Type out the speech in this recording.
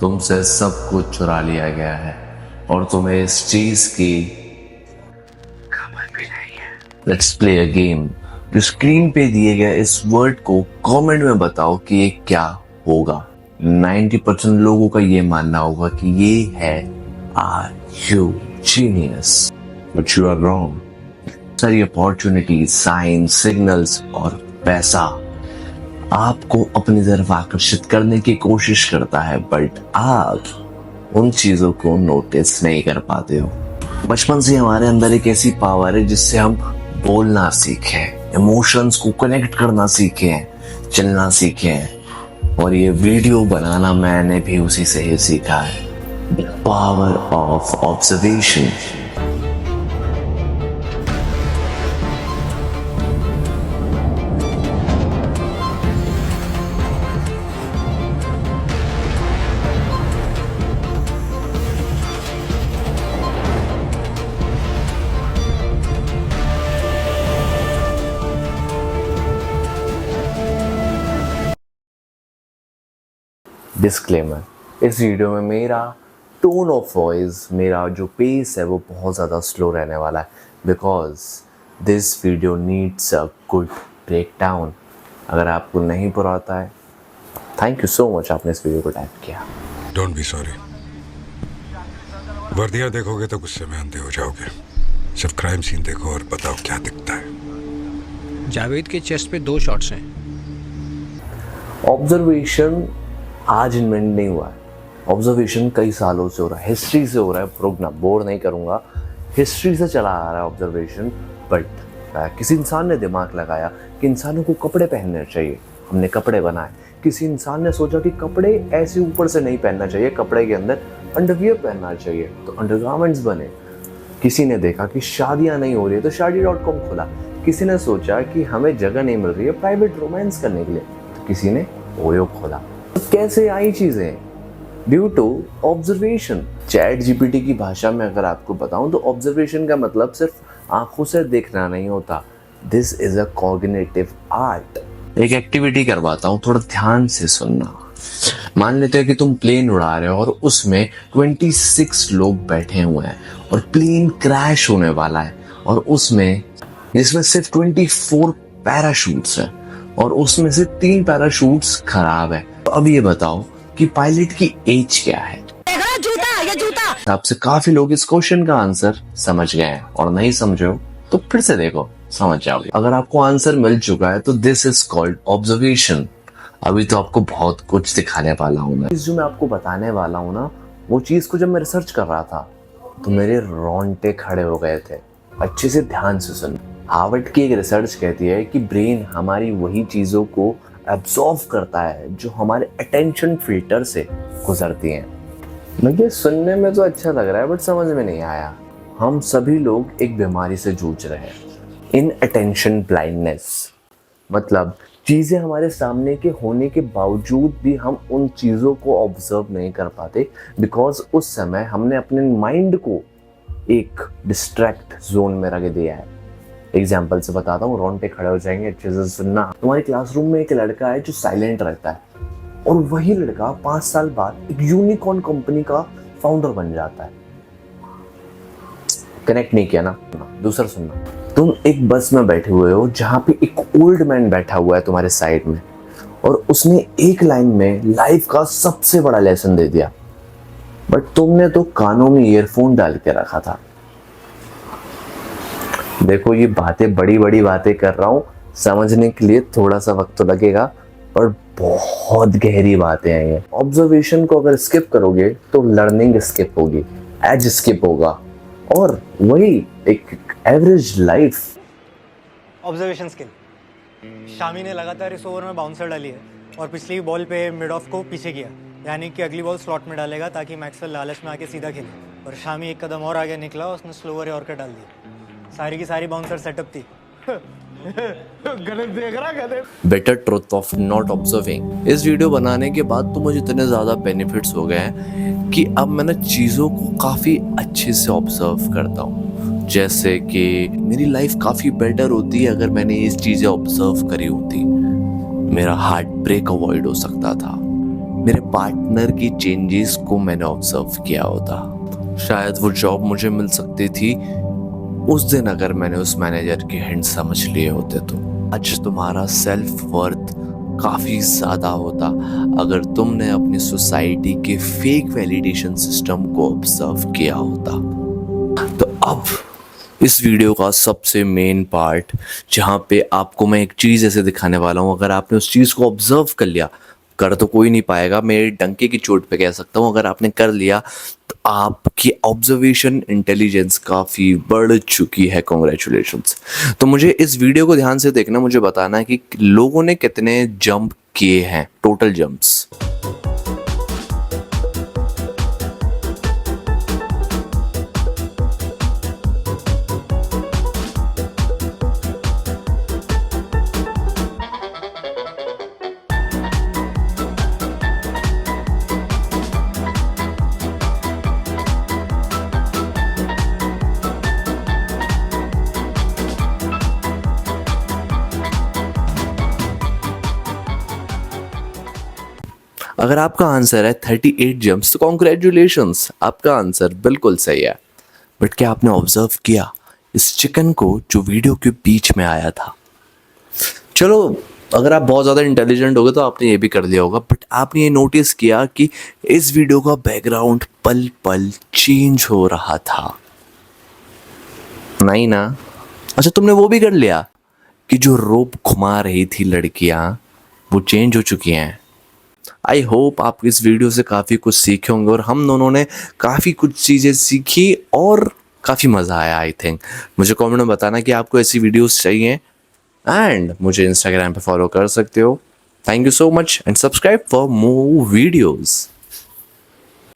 तुमसे सब कुछ चुरा लिया गया है और तुम्हें इस चीज की खबर भी नहीं है। Let's play a game. जो स्क्रीन पे दिए गए इस वर्ड को कमेंट में बताओ कि ये क्या होगा। 90% लोगों का ये मानना होगा कि ये है are you genius, but you are wrong. सारी अपॉर्चुनिटीज, साइंस, सिग्नल्स और पैसा आपको अपनी तरफ आकर्षित करने की कोशिश करता है, बट आप उन चीजों को नोटिस नहीं कर पाते हो। बचपन से हमारे अंदर एक ऐसी पावर है जिससे हम बोलना सीखे, इमोशंस को कनेक्ट करना सीखे, चलना सीखे, और ये वीडियो बनाना मैंने भी उसी से ही सीखा है। The power of observation. Disclaimer, इस वीडियो में मेरा टोन ऑफ वॉइस, मेरा जो पेस है वो बहुत ज़्यादा स्लो रहने वाला है, because this video needs a good breakdown. अगर आपको नहीं पूरा आता है, थैंक यू सो मच आपने इस वीडियो को टाइप किया। Don't be sorry. वर्दियाँ देखोगे तो गुस्से में अंधे हो जाओगे। सिर्फ क्राइम सीन देखो और बताओ क्या दिखता है। जावेद के चेस्ट पे 2 शॉट्स हैं। ऑब्जर्वेशन आज इन्वेंट नहीं हुआ है, ऑब्जर्वेशन कई सालों से हो रहा है, हिस्ट्री से हो रहा है। प्रोग्राम बोर नहीं करूँगा, हिस्ट्री से चला आ रहा है ऑब्जर्वेशन। बट किसी इंसान ने दिमाग लगाया कि इंसानों को कपड़े पहनने चाहिए, हमने कपड़े बनाए। किसी इंसान ने सोचा कि कपड़े ऐसे ऊपर से नहीं पहनना चाहिए, कपड़े के अंदर अंडरवियर पहनना चाहिए, तो अंडरगारमेंट्स बने। किसी ने देखा कि शादियाँ नहीं हो रही है तो शादी.com खुला। किसी ने सोचा कि हमें जगह नहीं मिल रही है प्राइवेट रोमांस करने के लिए, तो किसी ने ओयो खोला। तो कैसे आई चीजें? Due to observation. ChatGPT की भाषा में अगर आपको बताऊं तो ऑब्जर्वेशन का मतलब सिर्फ आंखों से देखना नहीं होता। This is a cognitive art. एक एक्टिविटी करवाता हूं, थोड़ा ध्यान से सुनना। मान लेते हैं कि तुम प्लेन उड़ा रहे हो और उसमें 26 लोग बैठे हुए हैं और प्लेन क्रैश होने वाला है, और उसमें जिसमें सिर्फ 24 पैराशूट्स हैं और उसमें से 3 पैराशूट्स खराब है। तो अब ये बताओ कि पायलट की एज क्या है? जूता या जूता। आपसे काफी लोग इस क्वेश्चन का आंसर समझ गए हैं, और नहीं समझे हो तो फिर से देखो, समझ जाओगे। अगर आपको आंसर मिल चुका है तो दिस इज कॉल्ड ऑब्जर्वेशन। अभी तो आपको बहुत कुछ दिखाने वाला हूँ मैं। जो मैं आपको बताने वाला हूँ ना, वो चीज को जब मैं रिसर्च कर रहा था तो मेरे रोंगटे खड़े हो गए थे। अच्छे से ध्यान से सुन। हार्वर्ड की एक रिसर्च कहती है कि ब्रेन हमारी वही चीजों को एब्जॉर्व करता है जो हमारे अटेंशन फिल्टर से गुजरती हैं। मुझे सुनने में तो अच्छा लग रहा है बट समझ में नहीं आया। हम सभी लोग एक बीमारी से जूझ रहे हैं, इन अटेंशन ब्लाइंडनेस। मतलब चीजें हमारे सामने के होने के बावजूद भी हम उन चीजों को ऑब्जर्व नहीं कर पाते, बिकॉज उस समय हमने अपने माइंड को एक डिस्ट्रैक्ट जोन में रख दिया है। एग्जाम्पल से बताता हूँ, रोंगटे खड़े हो जाएंगे, अच्छे से सुनना। तुम्हारे क्लासरूम में एक लड़का है जो साइलेंट रहता है, और वही लड़का 5 साल बाद एक यूनिकॉर्न कंपनी का फाउंडर बन जाता है। कनेक्ट नहीं किया ना? दूसरा सुनना। तुम एक बस में बैठे हुए हो जहां पे एक ओल्ड मैन बैठा हुआ है तुम्हारे साइड में, और उसने एक लाइन में लाइफ का सबसे बड़ा लेसन दे दिया, बट तुमने तो कानों में ईयरफोन डाल के रखा था। देखो, ये बातें बड़ी बड़ी बातें कर रहा हूं, समझने के लिए थोड़ा सा वक्त तो लगेगा, पर बहुत गहरी बातें हैं ये। ऑब्जर्वेशन को अगर स्किप करोगे तो लर्निंग स्किप होगी, एज स्किप होगा, और वही एक average life. Observation skill. Shami ने लगातार इस ओवर में बाउंसर डाली है और पिछली बॉल पे मिड ऑफ को पीछे किया, यानी कि अगली बॉल स्लॉट में डालेगा ताकि मैक्सवेल लालच में आके सीधा खेले। और शामी एक कदम और आगे निकला, उसने स्लोअर यॉर्कर डाल दिया। सारी की सारी बाउंसर सेटअप थी। गलत देख रहा, गलत। Better truth of not observing. इस वीडियो बनाने के बाद तो मुझे इतने ज़्यादा बेनिफिट्स हो गए हैं कि अब मैं ना चीज़ों को काफ़ी अच्छे से ऑब्जर्व करता हूँ। जैसे कि मेरी लाइफ काफ़ी बेटर होती है अगर मैंने ये चीज़ें ऑब्जर्व करी होती। मेरा हार्ट ब्रेक अवॉइड हो सकता था, मेरे पार्टनर की चेंजेस को मैंने ऑब्जर्व किया होता। शायद वो जॉब मुझे मिल सकती थी उस दिन अगर मैंने उस मैनेजर के हिंट समझ लिए होते तो। आज तुम्हारा सेल्फ वर्थ काफ़ी ज़्यादा होता अगर तुमने अपनी सोसाइटी के फेक वैलिडेशन सिस्टम को ऑब्जर्व किया होता। तो अब इस वीडियो का सबसे मेन पार्ट, जहाँ पे आपको मैं एक चीज़ ऐसे दिखाने वाला हूँ, अगर आपने उस चीज़ को ऑब्जर्व कर लिया, कर तो कोई नहीं पाएगा, मेरे डंके की चोट पे कह सकता हूँ, अगर आपने कर लिया तो आपकी ऑब्जर्वेशन इंटेलिजेंस काफ़ी बढ़ चुकी है। कॉन्ग्रेचुलेशंस। तो मुझे इस वीडियो को ध्यान से देखना, मुझे बताना है कि लोगों ने कितने जंप किए हैं, टोटल जंप्स। अगर आपका आंसर है 38 जंप्स तो कॉन्ग्रेचुलेशंस, आपका आंसर बिल्कुल सही है। बट क्या आपने ऑब्जर्व किया इस चिकन को जो वीडियो के बीच में आया था? चलो, अगर आप बहुत ज़्यादा इंटेलिजेंट हो गए तो आपने ये भी कर लिया होगा, बट आपने ये नोटिस किया कि इस वीडियो का बैकग्राउंड पल पल चेंज हो रहा था? नहीं ना? अच्छा, तुमने वो भी कर लिया कि जो रोप घुमा रही थी लड़कियां वो चेंज हो चुकी हैं। आई होप आप इस वीडियो से काफ़ी कुछ सीखे होंगे और हम दोनों ने काफ़ी कुछ चीज़ें सीखी और काफ़ी मज़ा आया। आई थिंक मुझे कमेंट में बताना कि आपको ऐसी वीडियोस चाहिए एंड मुझे इंस्टाग्राम पे फॉलो कर सकते हो। Thank you so much and subscribe for more videos.